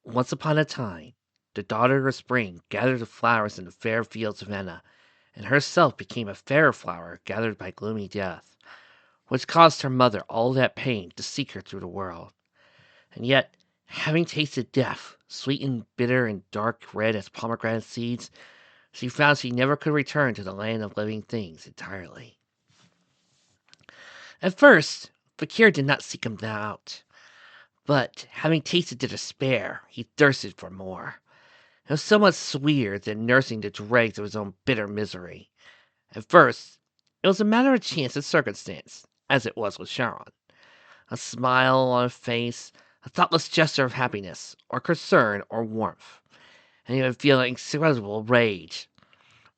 Once upon a time, the daughter of spring gathered the flowers in the fair fields of Enna, and herself became a fairer flower gathered by gloomy death, which caused her mother all that pain to seek her through the world. And yet, having tasted death, sweet and bitter and dark red as pomegranate seeds, she found she never could return to the land of living things entirely. At first, Fakir did not seek him out, but having tasted the despair, he thirsted for more. It was so much sweeter than nursing the dregs of his own bitter misery. At first, it was a matter of chance and circumstance, as it was with Sharon. A smile on her face, a thoughtless gesture of happiness, or concern, or warmth, and he would feel an incredible rage.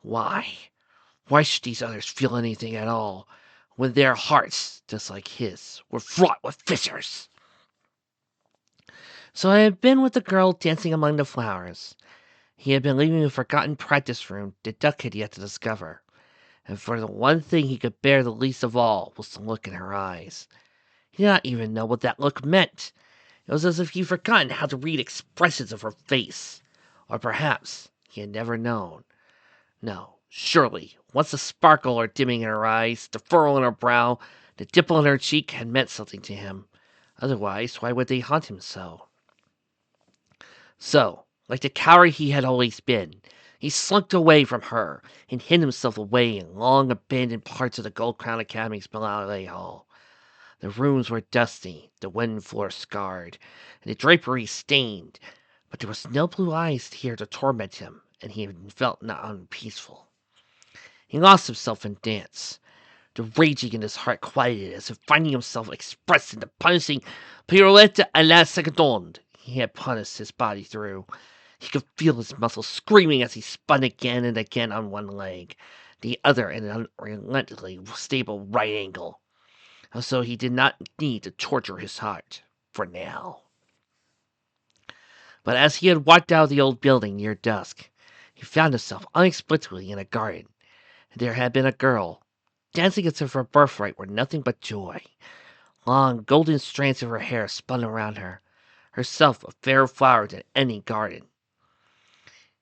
Why? Why should these others feel anything at all, when their hearts, just like his, were fraught with fissures? So I had been with the girl dancing among the flowers. He had been leaving a forgotten practice room the duck had yet to discover, and for the one thing he could bear the least of all was the look in her eyes. He did not even know what that look meant. It was as if he had forgotten how to read expressions of her face. Or perhaps he had never known. No, surely, once the sparkle or dimming in her eyes, the furrow in her brow, the dimple in her cheek had meant something to him. Otherwise, why would they haunt him so? So, like the coward he had always been, he slunk away from her and hid himself away in long abandoned parts of the Gold Crown Academy's ballet hall. The rooms were dusty, the wooden floor scarred, and the draperies stained, but there was no blue eyes here to torment him, and he felt not unpeaceful. He lost himself in dance. The raging in his heart quieted as if finding himself expressed in the punishing pirouette à la seconde he had punished his body through. He could feel his muscles screaming as he spun again and again on one leg, the other in an unrelentingly stable right angle, so he did not need to torture his heart, for now. But as he had walked out of the old building near dusk, he found himself unexpectedly in a garden. There had been a girl. Dancing as if her birthright were nothing but joy. Long golden strands of her hair spun around her, herself a fairer flower than any garden.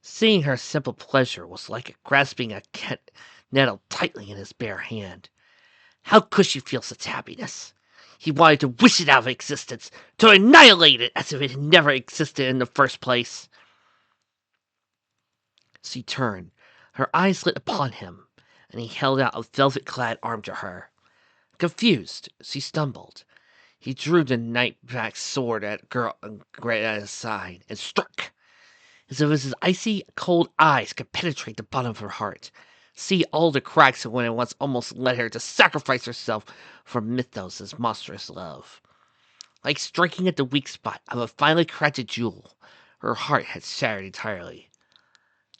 Seeing her simple pleasure was like grasping a nettle tightly in his bare hand. How could she feel such happiness? He wanted to wish it out of existence, to annihilate it as if it had never existed in the first place. She turned, her eyes lit upon him, and he held out a velvet-clad arm to her. Confused, she stumbled. He drew the knight-back sword at his side and struck, as if his icy cold eyes could penetrate the bottom of her heart, see all the cracks of what had once almost led her to sacrifice herself for Mythos' monstrous love. Like striking at the weak spot of a finely crafted jewel, her heart had shattered entirely.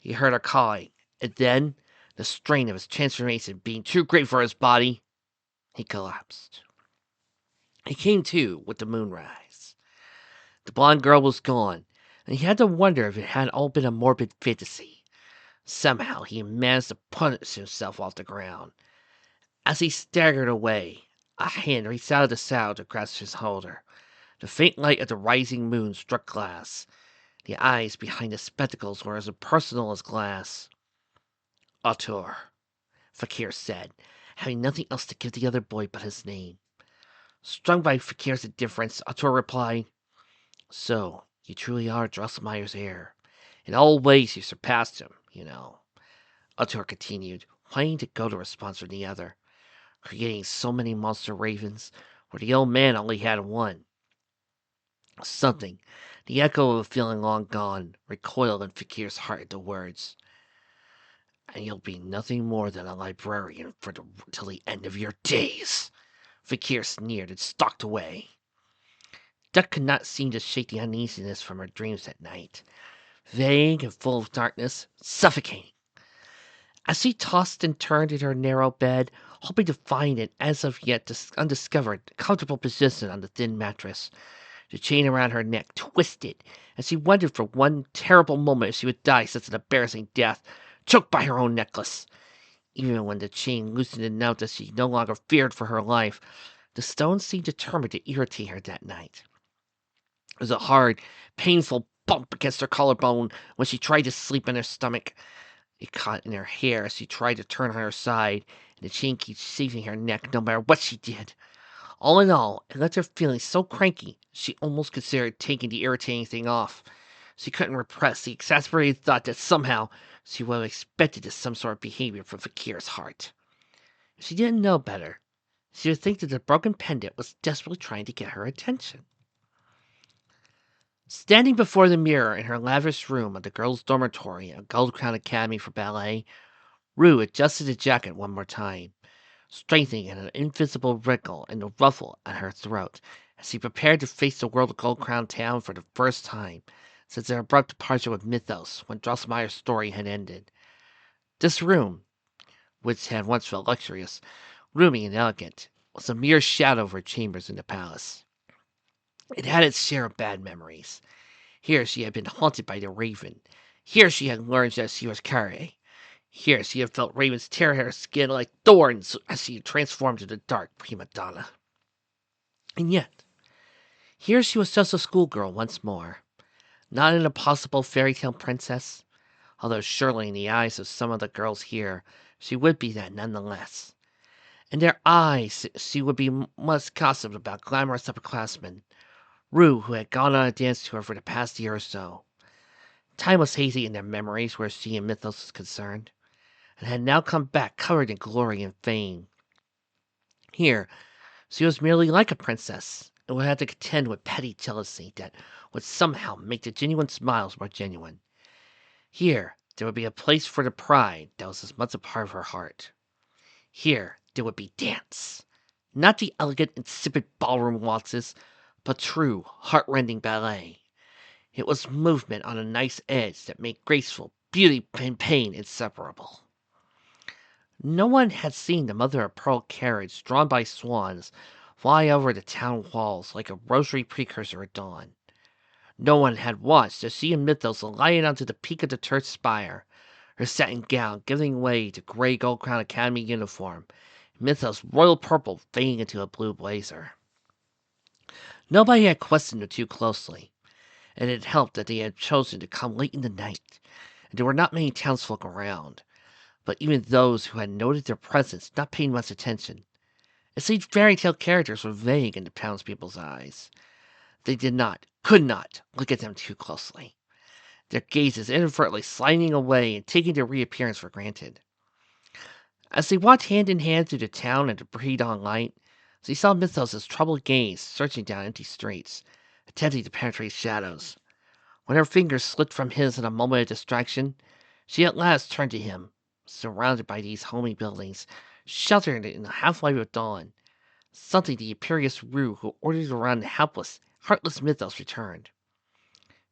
He heard her calling, and then, the strain of his transformation being too great for his body, he collapsed. He came to with the moonrise. The blonde girl was gone, and he had to wonder if it had all been a morbid fantasy. Somehow he managed to punch himself off the ground. As he staggered away, a hand reached out of the saddle to grasp his shoulder. The faint light of the rising moon struck glass. The eyes behind the spectacles were as impersonal as glass. "Arthur," Fakir said, having nothing else to give the other boy but his name. Stung by Fakir's indifference, Arthur replied, "So, you truly are Drosselmeyer's heir. In all ways you surpassed him, you know," Arthur continued, wanting to go to response from the other. Creating so many monster ravens, where the old man only had one. Something, the echo of a feeling long gone, recoiled in Fakir's heart at the words. "And you'll be nothing more than a librarian till the end of your days," Fakir sneered and stalked away. Duck could not seem to shake the uneasiness from her dreams that night. Vague and full of darkness, suffocating. As she tossed and turned in her narrow bed, hoping to find an as of yet undiscovered comfortable position on the thin mattress, the chain around her neck twisted, and she wondered for one terrible moment if she would die such an embarrassing death, choked by her own necklace. Even when the chain loosened enough that she no longer feared for her life, the stone seemed determined to irritate her that night. It was a hard, painful bump against her collarbone when she tried to sleep in her stomach. It caught in her hair as she tried to turn on her side, and the chain keeps shaving her neck no matter what she did. All in all, it left her feeling so cranky she almost considered taking the irritating thing off. She couldn't repress the exasperated thought that somehow she would have expected some sort of behavior from Fakir's heart. If she didn't know better, she would think that the broken pendant was desperately trying to get her attention. Standing before the mirror in her lavish room of the girls' dormitory at Gold Crown Academy for Ballet, Rue adjusted the jacket one more time, strengthening an invisible wrinkle in the ruffle at her throat as she prepared to face the world of Gold Crown Town for the first time since their abrupt departure with Mythos when Drosselmeyer's story had ended. This room, which had once felt luxurious, roomy and elegant, was a mere shadow of her chambers in the palace. It had its share of bad memories. Here she had been haunted by the Raven. Here she had learned that she was Carré. Here she had felt ravens tear her skin like thorns as she had transformed into dark prima donna. And yet, here she was just a schoolgirl once more, not an impossible fairy tale princess, although surely in the eyes of some of the girls here she would be that nonetheless. In their eyes she would be much gossiped about glamorous upperclassmen, Rue, who had gone on a dance tour for the past year or so. Time was hazy in their memories where she and Mythos was concerned, and had now come back covered in glory and fame. Here, she was merely like a princess, and would have to contend with petty jealousy that would somehow make the genuine smiles more genuine. Here, there would be a place for the pride that was as much a part of her heart. Here, there would be dance. Not the elegant, insipid ballroom waltzes, but true, heart-rending ballet. It was movement on a nice edge that made graceful beauty and pain inseparable. No one had seen the mother-of-pearl carriage drawn by swans fly over the town walls like a rosary precursor at dawn. No one had watched as she and Mythos alighted onto the peak of the church spire, her satin gown giving way to gray Gold Crown Academy uniform, Mythos' royal purple fading into a blue blazer. Nobody had questioned the two closely, and it helped that they had chosen to come late in the night, and there were not many townsfolk around. But even those who had noted their presence not paid much attention. It seemed fairy tale characters were vague in the townspeople's eyes. They did not, could not, look at them too closely, their gazes inadvertently sliding away and taking their reappearance for granted. As they walked hand in hand through the town in the pre-dawn light, she saw Mythos' troubled gaze searching down empty streets, attempting to penetrate shadows. When her fingers slipped from his in a moment of distraction, she at last turned to him, surrounded by these homey buildings, sheltered in the half-light of dawn. Suddenly the imperious Rue who ordered around the helpless, heartless Mythos returned.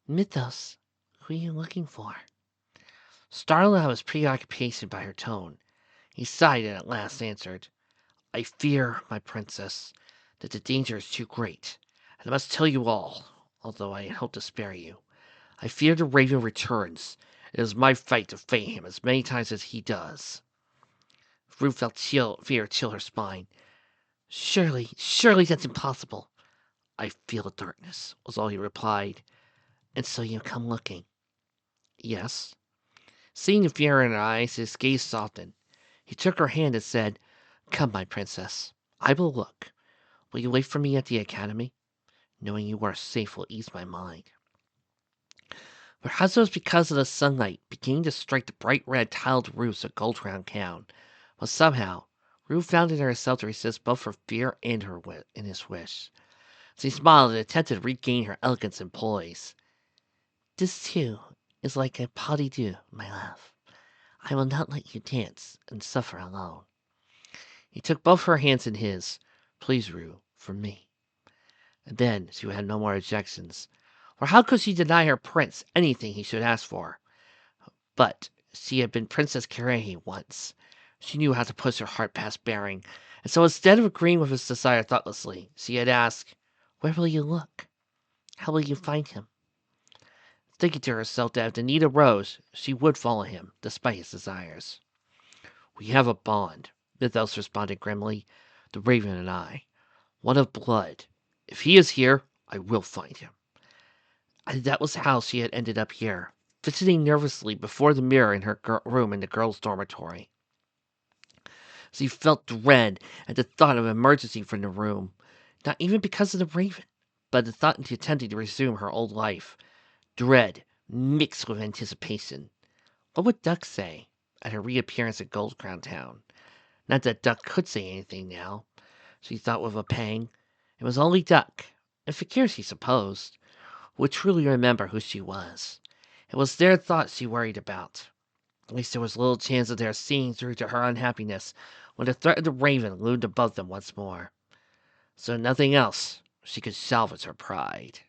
Mythos, who are you looking for? Startled out of his preoccupation by her tone, he sighed and at last answered, I fear, my princess, that the danger is too great, and I must tell you all, although I hope to spare you. I fear the Raven returns. It is my fight to fay him as many times as he does. Rue felt fear chill her spine. Surely, surely that's impossible. I feel the darkness, was all he replied. And so you come looking. Yes. Seeing the fear in her eyes, his gaze softened. He took her hand and said, Come, my princess. I will look. Will you wait for me at the academy? Knowing you are safe will ease my mind. Perhaps it was because of the sunlight beginning to strike the bright red tiled roofs of Gold Crown Town, but somehow Rue found in herself to resist both her fear and his wish. She smiled and attempted to regain her elegance and poise. This, too, is like a pas de deux, my love. I will not let you dance and suffer alone. He took both her hands in his. Please, Rue, for me. And then she would have no more objections. For how could she deny her prince anything he should ask for? But she had been Princess Karehi once. She knew how to push her heart past bearing, and so instead of agreeing with his desire thoughtlessly, she had asked, Where will you look? How will you find him? Thinking to herself that if the need arose, she would follow him, despite his desires. We have a bond, Mythos responded grimly, the raven and I. One of blood. If he is here, I will find him. And that was how she had ended up here, fidgeting nervously before the mirror in her room in the girls' dormitory. She felt dread at the thought of emergency from the room, not even because of the raven, but the thought of attempting to resume her old life. Dread mixed with anticipation. What would Duck say at her reappearance at Gold Crown Town? Not that Duck could say anything now, she thought with a pang. It was only Duck, and Fakir, she supposed, would truly remember who she was. It was their thoughts she worried about. At least there was little chance of their seeing through to her unhappiness when the threat of the raven loomed above them once more. So nothing else she could salvage her pride.